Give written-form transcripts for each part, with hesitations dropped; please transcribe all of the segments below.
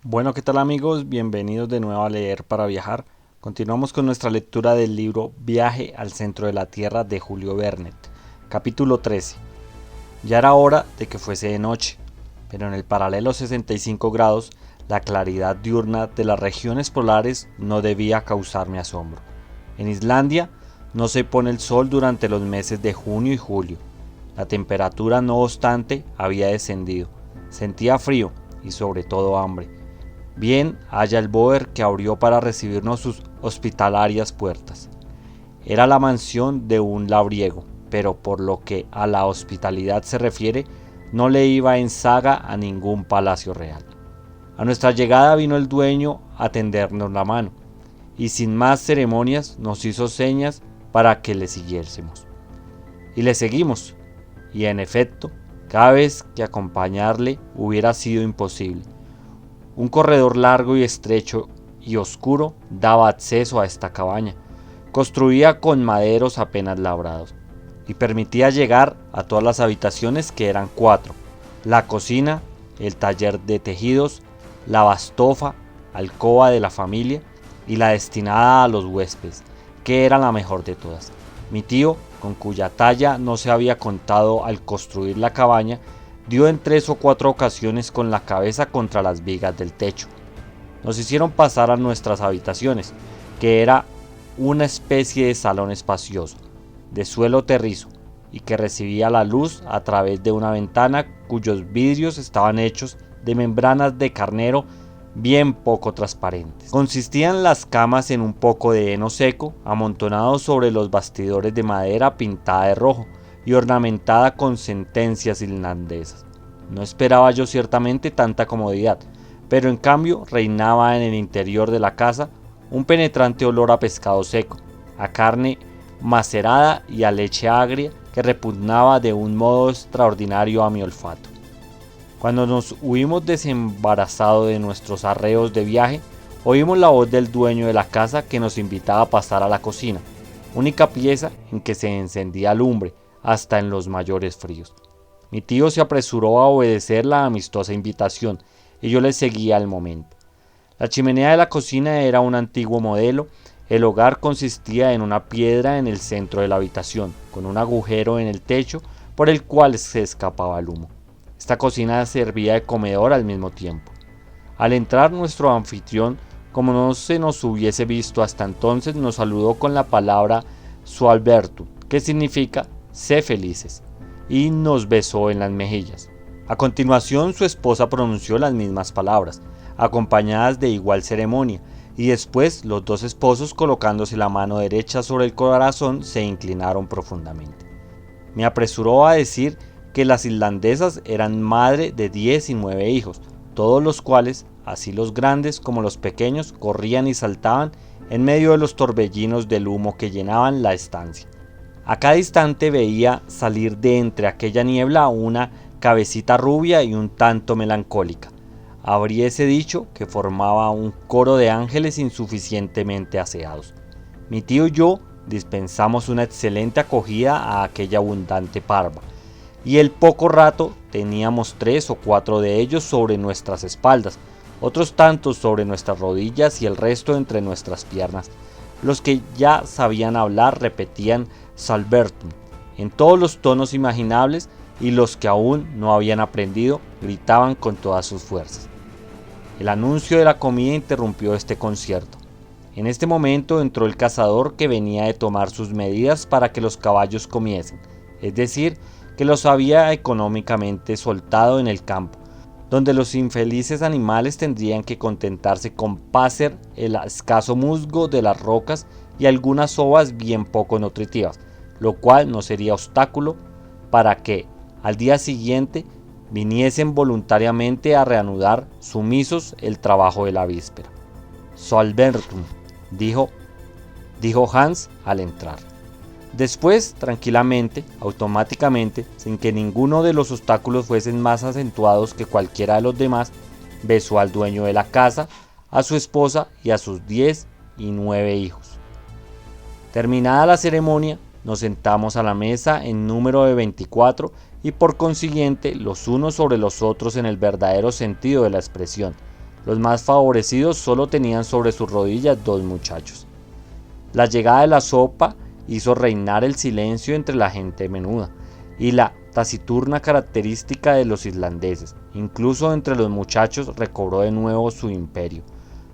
Bueno, ¿qué tal amigos? Bienvenidos de nuevo a Leer para Viajar. Continuamos con nuestra lectura del libro Viaje al centro de la Tierra de Julio Verne. Capítulo 13. Ya era hora de que fuese de noche, pero en el paralelo 65 grados, la claridad diurna de las regiones polares no debía causarme asombro. En Islandia no se pone el sol durante los meses de junio y julio. La temperatura, no obstante, había descendido. Sentía frío y sobre todo hambre. Bien haya el Bóer que abrió para recibirnos sus hospitalarias puertas. Era la mansión de un labriego, pero por lo que a la hospitalidad se refiere, no le iba en saga a ningún palacio real. A nuestra llegada vino el dueño a tendernos la mano, y sin más ceremonias nos hizo señas para que le siguiésemos. Y le seguimos, y en efecto, cada vez que acompañarle hubiera sido imposible. Un corredor largo y estrecho y oscuro daba acceso a esta cabaña, construida con maderos apenas labrados, y permitía llegar a todas las habitaciones, que eran 4: la cocina, el taller de tejidos, la bastofa, alcoba de la familia y la destinada a los huéspedes, que era la mejor de todas. Mi tío, con cuya talla no se había contado al construir la cabaña, dio en 3 o 4 ocasiones con la cabeza contra las vigas del techo. Nos hicieron pasar a nuestras habitaciones, que era una especie de salón espacioso, de suelo terrizo, y que recibía la luz a través de una ventana cuyos vidrios estaban hechos de membranas de carnero bien poco transparentes. Consistían las camas en un poco de heno seco amontonado sobre los bastidores de madera pintada de rojo y ornamentada con sentencias irlandesas. No esperaba yo ciertamente tanta comodidad, pero en cambio reinaba en el interior de la casa un penetrante olor a pescado seco, a carne macerada y a leche agria que repugnaba de un modo extraordinario a mi olfato. Cuando nos hubimos desembarazado de nuestros arreos de viaje, oímos la voz del dueño de la casa que nos invitaba a pasar a la cocina, única pieza en que se encendía lumbre hasta en los mayores fríos. Mi tío se apresuró a obedecer la amistosa invitación y yo le seguía al momento. La chimenea de la cocina era un antiguo modelo. El hogar consistía en una piedra en el centro de la habitación, con un agujero en el techo por el cual se escapaba el humo. Esta cocina servía de comedor al mismo tiempo. Al entrar nuestro anfitrión, como no se nos hubiese visto hasta entonces, nos saludó con la palabra Sualbertu, que significa sé felices, y nos besó en las mejillas. A continuación su esposa pronunció las mismas palabras, acompañadas de igual ceremonia, y después los dos esposos, colocándose la mano derecha sobre el corazón, se inclinaron profundamente. Me apresuró a decir que las irlandesas eran madre de 10 y 9 hijos, todos los cuales, así los grandes como los pequeños, corrían y saltaban en medio de los torbellinos del humo que llenaban la estancia. A cada instante veía salir de entre aquella niebla una cabecita rubia y un tanto melancólica. Habríase dicho que formaba un coro de ángeles insuficientemente aseados. Mi tío y yo dispensamos una excelente acogida a aquella abundante parva, y el poco rato teníamos 3 o 4 de ellos sobre nuestras espaldas, otros tantos sobre nuestras rodillas y el resto entre nuestras piernas. Los que ya sabían hablar repetían Salbertum en todos los tonos imaginables, y los que aún no habían aprendido gritaban con todas sus fuerzas. El anuncio de la comida interrumpió este concierto. En este momento entró el cazador, que venía de tomar sus medidas para que los caballos comiesen, es decir, que los había económicamente soltado en el campo, donde los infelices animales tendrían que contentarse con pacer el escaso musgo de las rocas y algunas sobas bien poco nutritivas, lo cual no sería obstáculo para que al día siguiente viniesen voluntariamente a reanudar sumisos el trabajo de la víspera. Sualbertum, dijo Hans al entrar. Después, tranquilamente, automáticamente, sin que ninguno de los obstáculos fuesen más acentuados que cualquiera de los demás, besó al dueño de la casa, a su esposa y a sus 10 y 9 hijos. Terminada la ceremonia, nos sentamos a la mesa en número de 24 y por consiguiente los unos sobre los otros en el verdadero sentido de la expresión, Los más favorecidos solo tenían sobre sus rodillas 2 muchachos. La llegada de la sopa hizo reinar el silencio entre la gente menuda y la taciturna característica de los islandeses. Incluso entre los muchachos recobró de nuevo su imperio.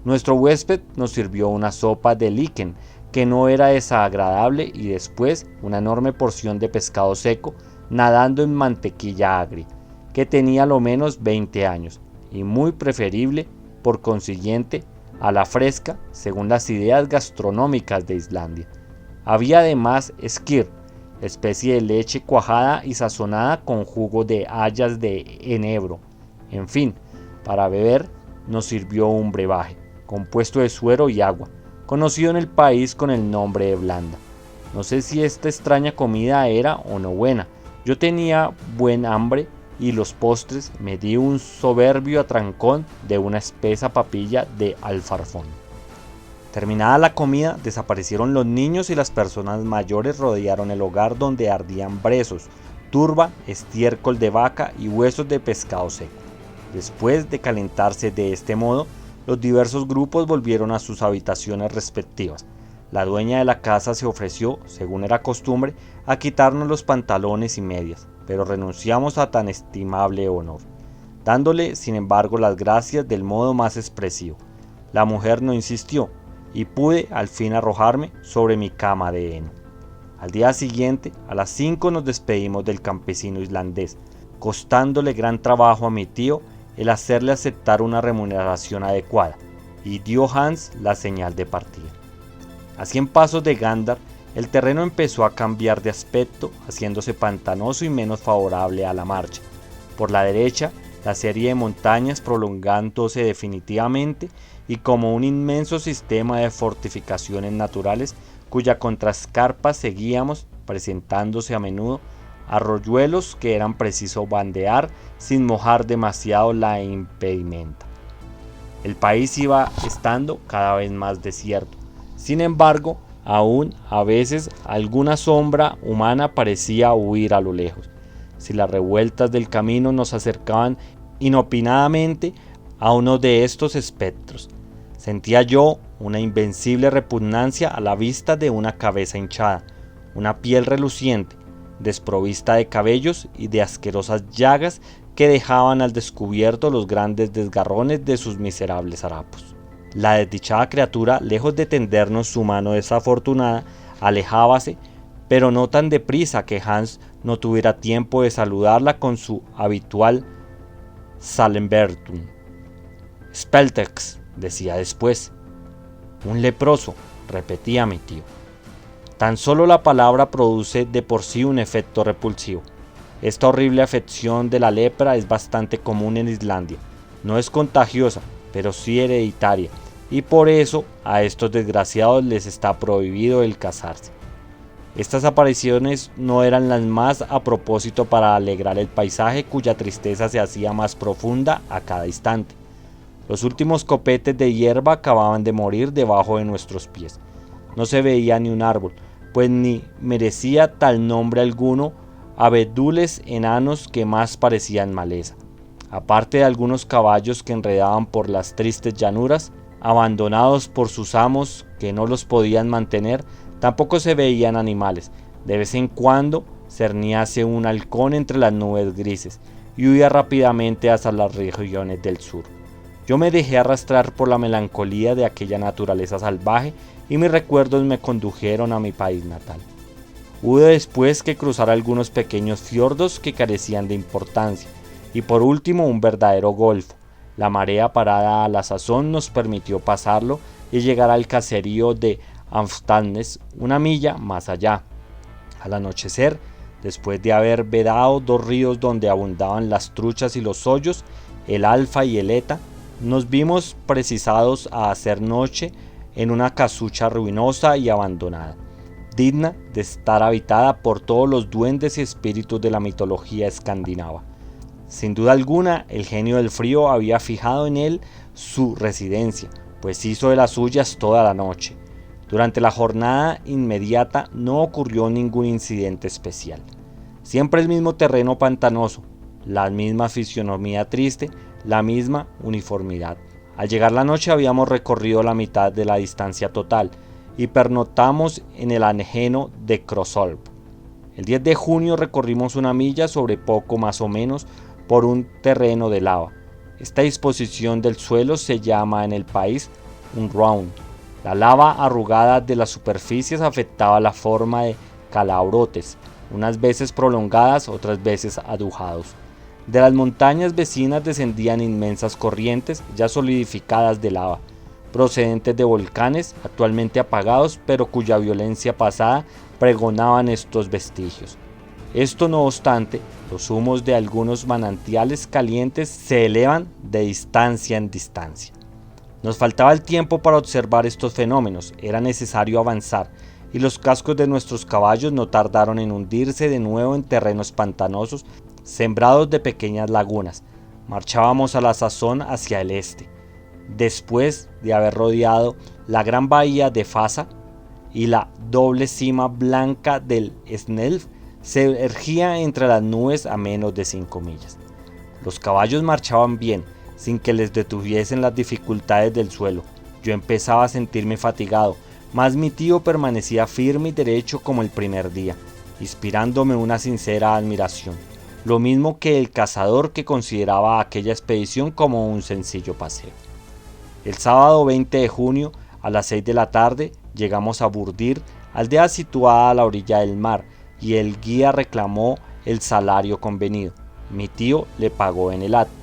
Nuestro huésped nos sirvió una sopa de líquen que no era desagradable y después una enorme porción de pescado seco nadando en mantequilla agria, que tenía lo menos 20 años y muy preferible por consiguiente a la fresca según las ideas gastronómicas de Islandia. Había además skyr, especie de leche cuajada y sazonada con jugo de hayas de enebro. En fin, para beber nos sirvió un brebaje, compuesto de suero y agua, conocido en el país con el nombre de blanda. No sé si esta extraña comida era o no buena. Yo tenía buen hambre y los postres me di un soberbio atrancón de una espesa papilla de alfarfón. Terminada la comida, desaparecieron los niños y las personas mayores rodearon el hogar donde ardían brezos, turba, estiércol de vaca y huesos de pescado seco. Después de calentarse de este modo, los diversos grupos volvieron a sus habitaciones respectivas. La dueña de la casa se ofreció, según era costumbre, a quitarnos los pantalones y medias, pero renunciamos a tan estimable honor, dándole, sin embargo, las gracias del modo más expresivo. La mujer no insistió, y pude al fin arrojarme sobre mi cama de heno. Al día siguiente, a las 5 nos despedimos del campesino islandés, costándole gran trabajo a mi tío el hacerle aceptar una remuneración adecuada, y dio Hans la señal de partida. A 100 pasos de Gandar, el terreno empezó a cambiar de aspecto, haciéndose pantanoso y menos favorable a la marcha. Por la derecha, la serie de montañas prolongándose definitivamente y como un inmenso sistema de fortificaciones naturales cuya contraescarpa seguíamos, presentándose a menudo arroyuelos que eran preciso bandear sin mojar demasiado la impedimenta. El país iba estando cada vez más desierto. Sin embargo, aún a veces alguna sombra humana parecía huir a lo lejos. Si las revueltas del camino nos acercaban inopinadamente a uno de estos espectros, sentía yo una invencible repugnancia a la vista de una cabeza hinchada, una piel reluciente, desprovista de cabellos y de asquerosas llagas que dejaban al descubierto los grandes desgarrones de sus miserables harapos. La desdichada criatura, lejos de tendernos su mano desafortunada, alejábase, pero no tan deprisa que Hans no tuviera tiempo de saludarla con su habitual Salembertum. Speltex, decía después. Un leproso, repetía mi tío. Tan solo la palabra produce de por sí un efecto repulsivo. Esta horrible afección de la lepra es bastante común en Islandia. No es contagiosa, pero sí hereditaria, y por eso a estos desgraciados les está prohibido el casarse. Estas apariciones no eran las más a propósito para alegrar el paisaje cuya tristeza se hacía más profunda a cada instante. Los últimos copetes de hierba acababan de morir debajo de nuestros pies. No se veía ni un árbol, pues ni merecía tal nombre alguno abedules enanos que más parecían maleza. Aparte de algunos caballos que enredaban por las tristes llanuras, abandonados por sus amos que no los podían mantener, tampoco se veían animales. De vez en cuando cerníase un halcón entre las nubes grises y huía rápidamente hacia las regiones del sur. Yo me dejé arrastrar por la melancolía de aquella naturaleza salvaje y mis recuerdos me condujeron a mi país natal. Hubo después que cruzar algunos pequeños fiordos que carecían de importancia y por último un verdadero golfo. La marea parada a la sazón nos permitió pasarlo y llegar al caserío de Amftanes, una milla más allá. Al anochecer, después de haber vedado 2 ríos donde abundaban las truchas y los hoyos, el Alfa y el Eta, nos vimos precisados a hacer noche en una casucha ruinosa y abandonada, digna de estar habitada por todos los duendes y espíritus de la mitología escandinava. Sin duda alguna, el genio del frío había fijado en él su residencia, pues hizo de las suyas toda la noche. Durante la jornada inmediata no ocurrió ningún incidente especial. Siempre el mismo terreno pantanoso, la misma fisionomía triste, la misma uniformidad. Al llegar la noche habíamos recorrido la mitad de la distancia total y pernoctamos en el ajeno de Krosolv. El 10 de junio recorrimos una milla sobre poco más o menos por un terreno de lava. Esta disposición del suelo se llama en el país un round. La lava arrugada de las superficies afectaba la forma de calabrotes, unas veces prolongadas, otras veces adujados. De las montañas vecinas descendían inmensas corrientes ya solidificadas de lava, procedentes de volcanes actualmente apagados, pero cuya violencia pasada pregonaban estos vestigios. Esto no obstante, los humos de algunos manantiales calientes se elevan de distancia en distancia. Nos faltaba el tiempo para observar estos fenómenos, era necesario avanzar, y los cascos de nuestros caballos no tardaron en hundirse de nuevo en terrenos pantanosos, sembrados de pequeñas lagunas. Marchábamos a la sazón hacia el este, después de haber rodeado la gran bahía de Fasa y la doble cima blanca del Snelf se ergía entre las nubes a menos de 5 millas. Los caballos marchaban bien, sin que les detuviesen las dificultades del suelo. Yo empezaba a sentirme fatigado, mas mi tío permanecía firme y derecho como el primer día, inspirándome una sincera admiración, lo mismo que el cazador que consideraba aquella expedición como un sencillo paseo. El sábado 20 de junio, a las 6 de la tarde, llegamos a Burdir, aldea situada a la orilla del mar, y el guía reclamó el salario convenido. Mi tío le pagó en el acto.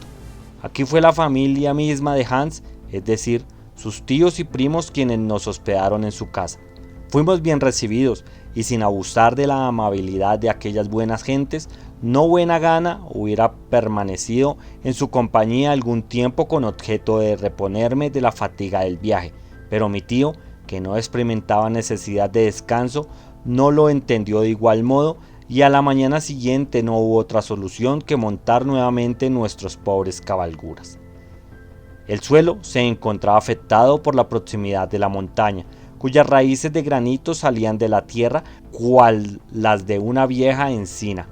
Aquí fue la familia misma de Hans, es decir, sus tíos y primos quienes nos hospedaron en su casa. Fuimos bien recibidos y sin abusar de la amabilidad de aquellas buenas gentes, no buena gana hubiera permanecido en su compañía algún tiempo con objeto de reponerme de la fatiga del viaje, pero mi tío, que no experimentaba necesidad de descanso, no lo entendió de igual modo y a la mañana siguiente no hubo otra solución que montar nuevamente nuestros pobres cabalguras. El suelo se encontraba afectado por la proximidad de la montaña, cuyas raíces de granito salían de la tierra cual las de una vieja encina.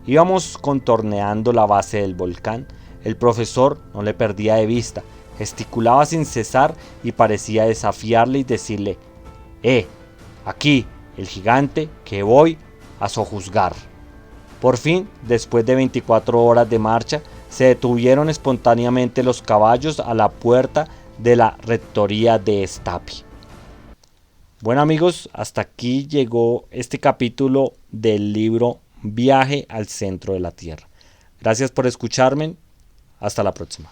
Íbamos contorneando la base del volcán. El profesor no le perdía de vista, gesticulaba sin cesar y parecía desafiarle y decirle: aquí, el gigante, que voy a sojuzgar. Por fin, después de 24 horas de marcha, se detuvieron espontáneamente los caballos a la puerta de la rectoría de Stapi. Bueno amigos, hasta aquí llegó este capítulo del libro Viaje al centro de la Tierra. Gracias por escucharme. Hasta la próxima.